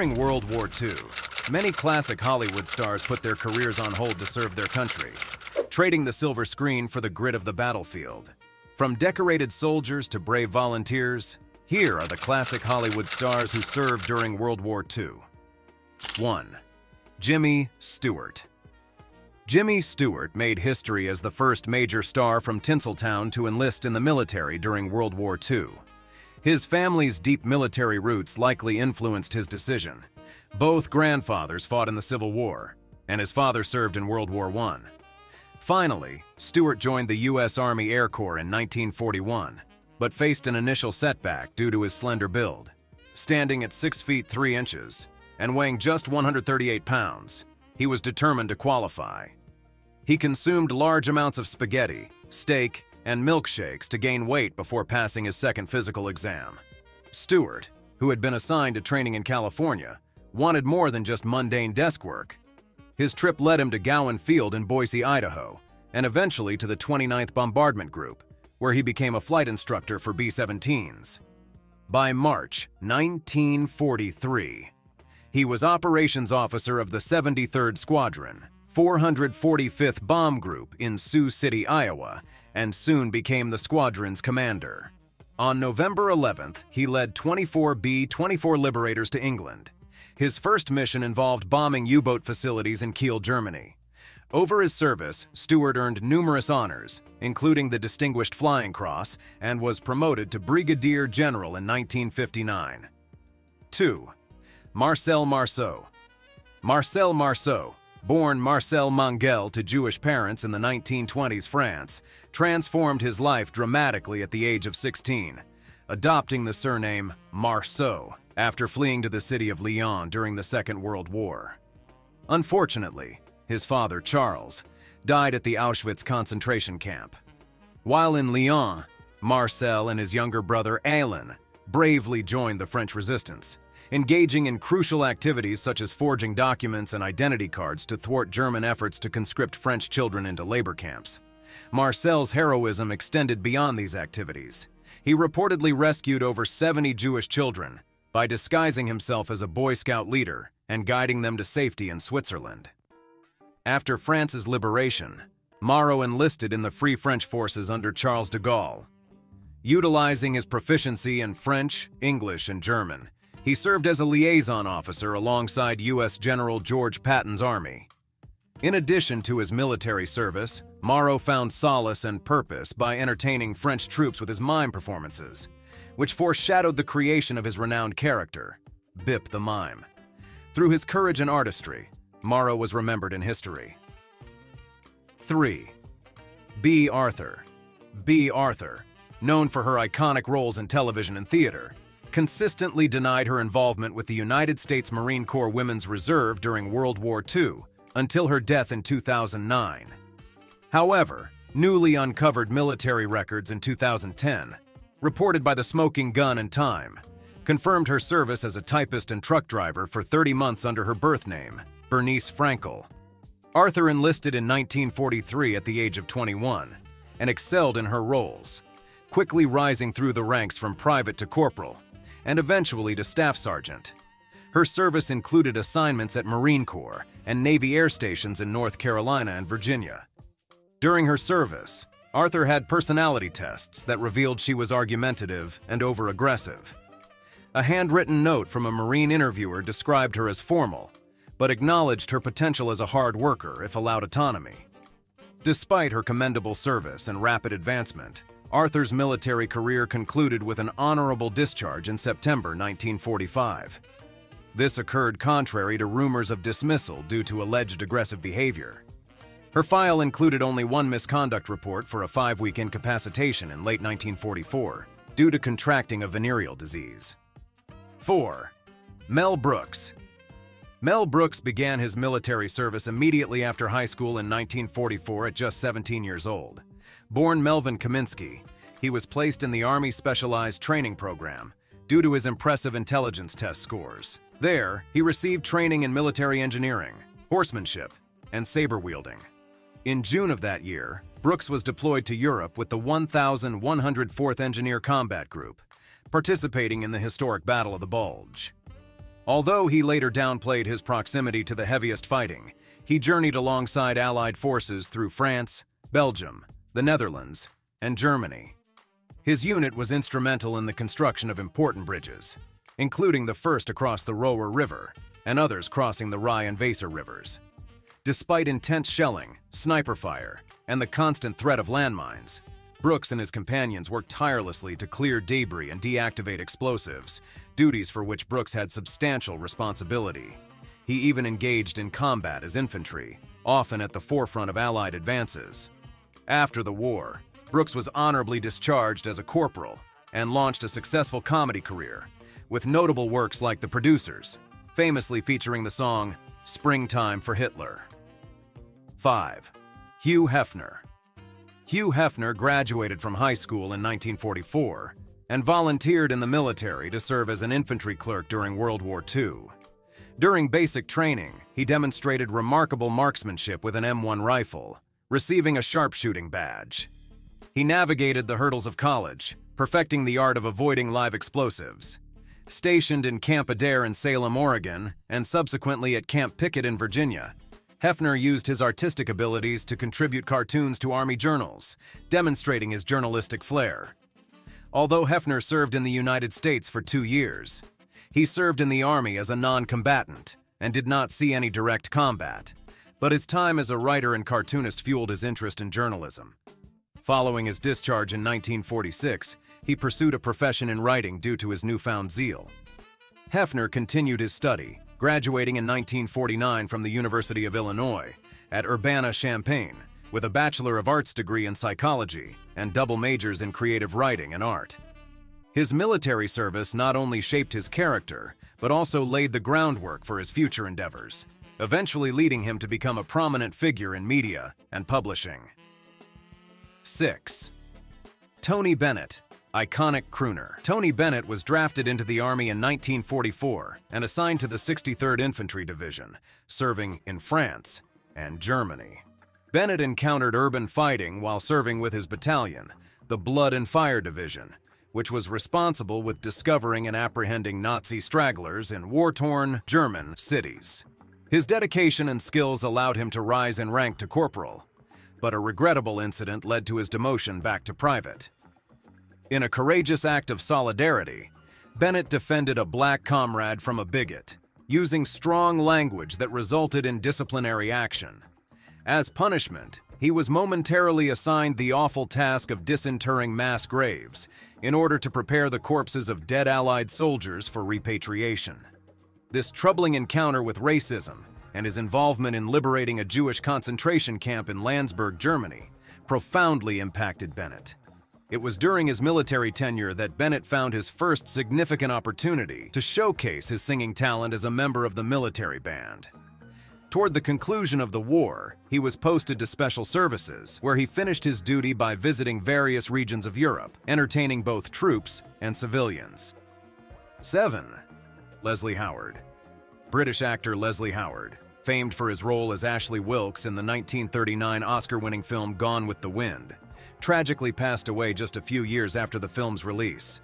During World War II, many classic Hollywood stars put their careers on hold to serve their country, trading the silver screen for the grit of the battlefield. From decorated soldiers to brave volunteers, here are the classic Hollywood stars who served during World War II. 1. Jimmy Stewart. Jimmy Stewart made history as the first major star from Tinseltown to enlist in the military during World War II. His family's deep military roots likely influenced his decision. Both grandfathers fought in the Civil War, and his father served in World War I. Finally, Stewart joined the U.S. Army Air Corps in 1941, but faced an initial setback due to his slender build. Standing at 6 feet 3 inches and weighing just 138 pounds, he was determined to qualify. He consumed large amounts of spaghetti, steak, and milkshakes to gain weight before passing his second physical exam. Stewart, who had been assigned to training in California, wanted more than just mundane desk work. His trip led him to Gowan Field in Boise, Idaho, and eventually to the 29th Bombardment Group, where he became a flight instructor for B-17s. By March 1943, he was operations officer of the 73rd Squadron, 445th Bomb Group in Sioux City, Iowa, and soon became the squadron's commander. On November 11th, he led 24 B-24 Liberators to England. His first mission involved bombing U-boat facilities in Kiel, Germany. Over his service, Stewart earned numerous honors, including the Distinguished Flying Cross, and was promoted to Brigadier General in 1959. 2. Marcel Marceau. Marcel Marceau, born Marcel Mangel to Jewish parents in the 1920s France, transformed his life dramatically at the age of 16, adopting the surname Marceau after fleeing to the city of Lyon during the Second World War. Unfortunately, his father, Charles, died at the Auschwitz concentration camp. While in Lyon, Marcel and his younger brother, Alain, bravely joined the French resistance, engaging in crucial activities such as forging documents and identity cards to thwart German efforts to conscript French children into labor camps. Marcel's heroism extended beyond these activities. He reportedly rescued over 70 Jewish children by disguising himself as a Boy Scout leader and guiding them to safety in Switzerland. After France's liberation, Marceau enlisted in the Free French forces under Charles de Gaulle. Utilizing his proficiency in French, English, and German, he served as a liaison officer alongside U.S. General George Patton's army. In addition to his military service, Marceau found solace and purpose by entertaining French troops with his mime performances, which foreshadowed the creation of his renowned character, Bip the Mime. Through his courage and artistry, Marceau was remembered in history. 3. Bea Arthur. Bea Arthur, known for her iconic roles in television and theater, consistently denied her involvement with the United States Marine Corps Women's Reserve during World War II until her death in 2009. However, newly uncovered military records in 2010, reported by the Smoking Gun and Time, confirmed her service as a typist and truck driver for 30 months under her birth name, Bernice Frankel. Arthur enlisted in 1943 at the age of 21 and excelled in her roles, quickly rising through the ranks from private to corporal, and eventually to staff sergeant. Her service included assignments at Marine Corps and Navy air stations in North Carolina and Virginia. During her service, Arthur had personality tests that revealed she was argumentative and over-aggressive. A handwritten note from a Marine interviewer described her as formal, but acknowledged her potential as a hard worker if allowed autonomy. Despite her commendable service and rapid advancement, Arthur's military career concluded with an honorable discharge in September 1945. This occurred contrary to rumors of dismissal due to alleged aggressive behavior. Her file included only one misconduct report for a 5-week incapacitation in late 1944 due to contracting a venereal disease. 4. Mel Brooks. Mel Brooks began his military service immediately after high school in 1944 at just 17 years old. Born Melvin Kaminsky, he was placed in the Army Specialized Training Program due to his impressive intelligence test scores. There, he received training in military engineering, horsemanship, and saber-wielding. In June of that year, Brooks was deployed to Europe with the 1,104th Engineer Combat Group, participating in the historic Battle of the Bulge. Although he later downplayed his proximity to the heaviest fighting, he journeyed alongside Allied forces through France, Belgium, the Netherlands, and Germany. His unit was instrumental in the construction of important bridges, including the first across the Roer River and others crossing the Rye and Weser rivers. Despite intense shelling, sniper fire, and the constant threat of landmines, Brooks and his companions worked tirelessly to clear debris and deactivate explosives, duties for which Brooks had substantial responsibility. He even engaged in combat as infantry, often at the forefront of Allied advances. After the war, Brooks was honorably discharged as a corporal and launched a successful comedy career, with notable works like The Producers, famously featuring the song Springtime for Hitler. 5. Hugh Hefner. Hugh Hefner graduated from high school in 1944 and volunteered in the military to serve as an infantry clerk during World War II. During basic training, he demonstrated remarkable marksmanship with an M1 rifle, receiving a sharpshooting badge. He navigated the hurdles of college, perfecting the art of avoiding live explosives. Stationed in Camp Adair in Salem, Oregon, and subsequently at Camp Pickett in Virginia, Hefner used his artistic abilities to contribute cartoons to Army journals, demonstrating his journalistic flair. Although Hefner served in the United States for 2 years, he served in the Army as a non-combatant and did not see any direct combat, but his time as a writer and cartoonist fueled his interest in journalism. Following his discharge in 1946, he pursued a profession in writing due to his newfound zeal. Hefner continued his study, graduating in 1949 from the University of Illinois at Urbana-Champaign with a Bachelor of Arts degree in psychology and double majors in creative writing and art. His military service not only shaped his character, but also laid the groundwork for his future endeavors, eventually leading him to become a prominent figure in media and publishing. 6. Tony Bennett, iconic crooner. Tony Bennett was drafted into the Army in 1944 and assigned to the 63rd Infantry Division, serving in France and Germany. Bennett encountered urban fighting while serving with his battalion, the Blood and Fire Division, which was responsible with discovering and apprehending Nazi stragglers in war-torn German cities. His dedication and skills allowed him to rise in rank to corporal, but a regrettable incident led to his demotion back to private. In a courageous act of solidarity, Bennett defended a black comrade from a bigot, using strong language that resulted in disciplinary action. As punishment, he was momentarily assigned the awful task of disinterring mass graves in order to prepare the corpses of dead Allied soldiers for repatriation. This troubling encounter with racism and his involvement in liberating a Jewish concentration camp in Landsberg, Germany, profoundly impacted Bennett. It was during his military tenure that Bennett found his first significant opportunity to showcase his singing talent as a member of the military band. Toward the conclusion of the war, he was posted to Special Services, where he finished his duty by visiting various regions of Europe, entertaining both troops and civilians. 7. Leslie Howard. British actor Leslie Howard, famed for his role as Ashley Wilkes in the 1939 Oscar-winning film Gone with the Wind, tragically passed away just a few years after the film's release.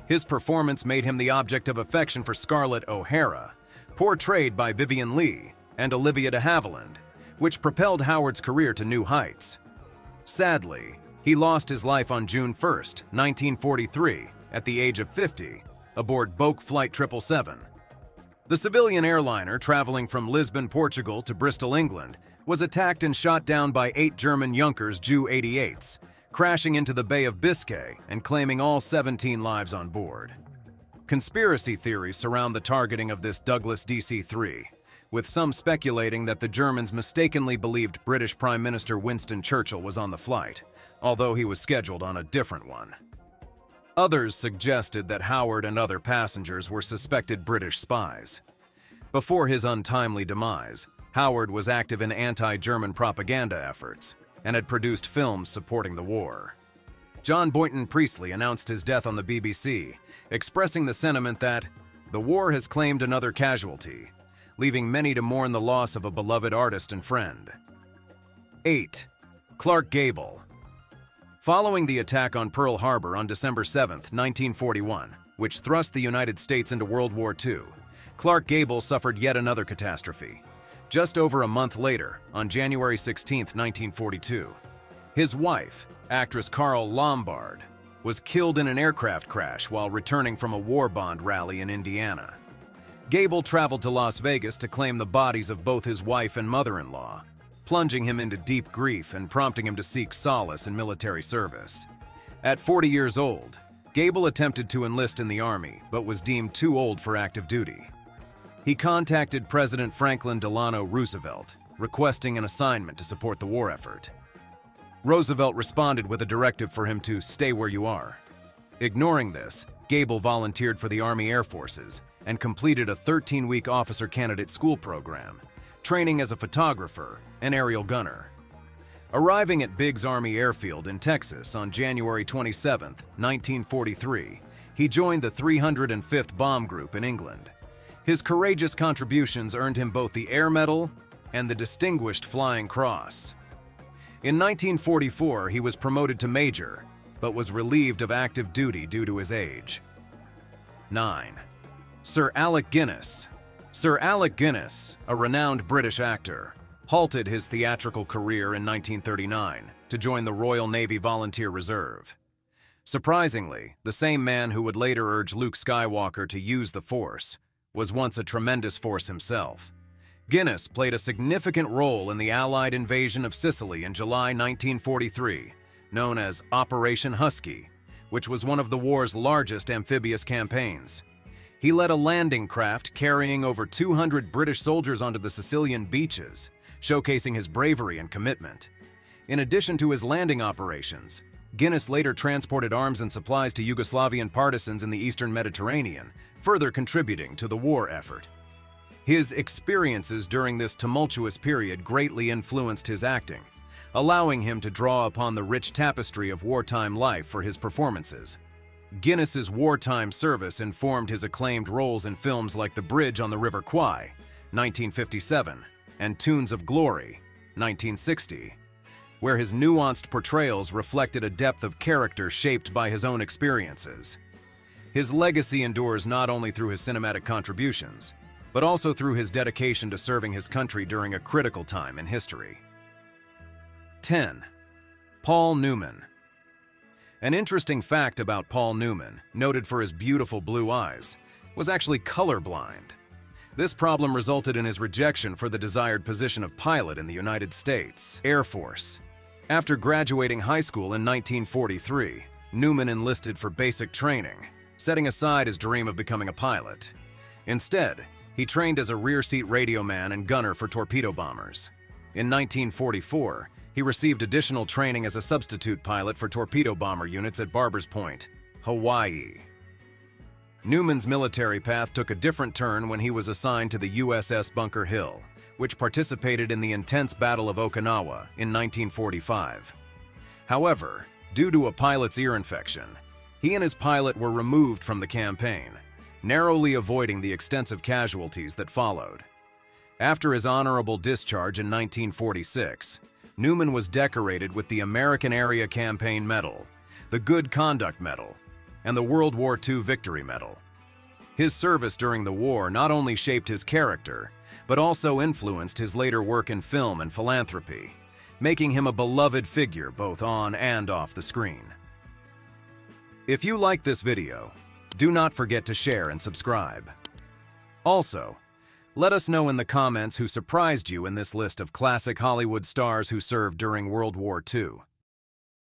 His performance made him the object of affection for Scarlett O'Hara, portrayed by Vivien Leigh, and Olivia de Havilland, which propelled Howard's career to new heights. Sadly, he lost his life on June 1, 1943, at the age of 50, aboard Boke Flight 777. The civilian airliner traveling from Lisbon, Portugal to Bristol, England, was attacked and shot down by 8 German Junkers Ju-88s, crashing into the Bay of Biscay and claiming all 17 lives on board. Conspiracy theories surround the targeting of this Douglas DC-3, with some speculating that the Germans mistakenly believed British Prime Minister Winston Churchill was on the flight, although he was scheduled on a different one. Others suggested that Howard and other passengers were suspected British spies. Before his untimely demise, Howard was active in anti-German propaganda efforts and had produced films supporting the war. John Boynton Priestley announced his death on the BBC, expressing the sentiment that the war has claimed another casualty, leaving many to mourn the loss of a beloved artist and friend. 8. Clark Gable. Following the attack on Pearl Harbor on December 7, 1941, which thrust the United States into World War II, Clark Gable suffered yet another catastrophe. Just over a month later, on January 16, 1942, his wife, actress Carole Lombard, was killed in an aircraft crash while returning from a war bond rally in Indiana. Gable traveled to Las Vegas to claim the bodies of both his wife and mother-in-law, plunging him into deep grief and prompting him to seek solace in military service. At 40 years old, Gable attempted to enlist in the Army, but was deemed too old for active duty. He contacted President Franklin Delano Roosevelt, requesting an assignment to support the war effort. Roosevelt responded with a directive for him to stay where you are. Ignoring this, Gable volunteered for the Army Air Forces and completed a 13-week officer candidate school program, training as a photographer and aerial gunner. Arriving at Biggs Army Airfield in Texas on January 27, 1943, he joined the 305th Bomb Group in England. His courageous contributions earned him both the Air Medal and the Distinguished Flying Cross. In 1944, he was promoted to major, but was relieved of active duty due to his age. 9. Sir Alec Guinness. Sir Alec Guinness, a renowned British actor, halted his theatrical career in 1939 to join the Royal Navy Volunteer Reserve. Surprisingly, the same man who would later urge Luke Skywalker to use the Force was once a tremendous force himself. Guinness played a significant role in the Allied invasion of Sicily in July 1943, known as Operation Husky, which was one of the war's largest amphibious campaigns. He led a landing craft carrying over 200 British soldiers onto the Sicilian beaches, showcasing his bravery and commitment. In addition to his landing operations, Guinness later transported arms and supplies to Yugoslavian partisans in the eastern Mediterranean, further contributing to the war effort. His experiences during this tumultuous period greatly influenced his acting, allowing him to draw upon the rich tapestry of wartime life for his performances. Guinness's wartime service informed his acclaimed roles in films like The Bridge on the River Kwai, 1957, and Tunes of Glory, 1960, where his nuanced portrayals reflected a depth of character shaped by his own experiences. His legacy endures not only through his cinematic contributions, but also through his dedication to serving his country during a critical time in history. 10. Paul Newman. An interesting fact about Paul Newman, noted for his beautiful blue eyes, was actually colorblind. This problem resulted in his rejection for the desired position of pilot in the United States Air Force. After graduating high school in 1943, Newman enlisted for basic training, setting aside his dream of becoming a pilot. Instead, he trained as a rear-seat radio man and gunner for torpedo bombers. In 1944, he received additional training as a substitute pilot for torpedo bomber units at Barbers Point, Hawaii. Newman's military path took a different turn when he was assigned to the USS Bunker Hill, which participated in the intense Battle of Okinawa in 1945. However, due to a pilot's ear infection, he and his pilot were removed from the campaign, narrowly avoiding the extensive casualties that followed. After his honorable discharge in 1946, Newman was decorated with the American Area Campaign Medal, the Good Conduct Medal, and the World War II Victory Medal. His service during the war not only shaped his character, but also influenced his later work in film and philanthropy, making him a beloved figure both on and off the screen. If you like this video, do not forget to share and subscribe. Also, let us know in the comments who surprised you in this list of classic Hollywood stars who served during World War II.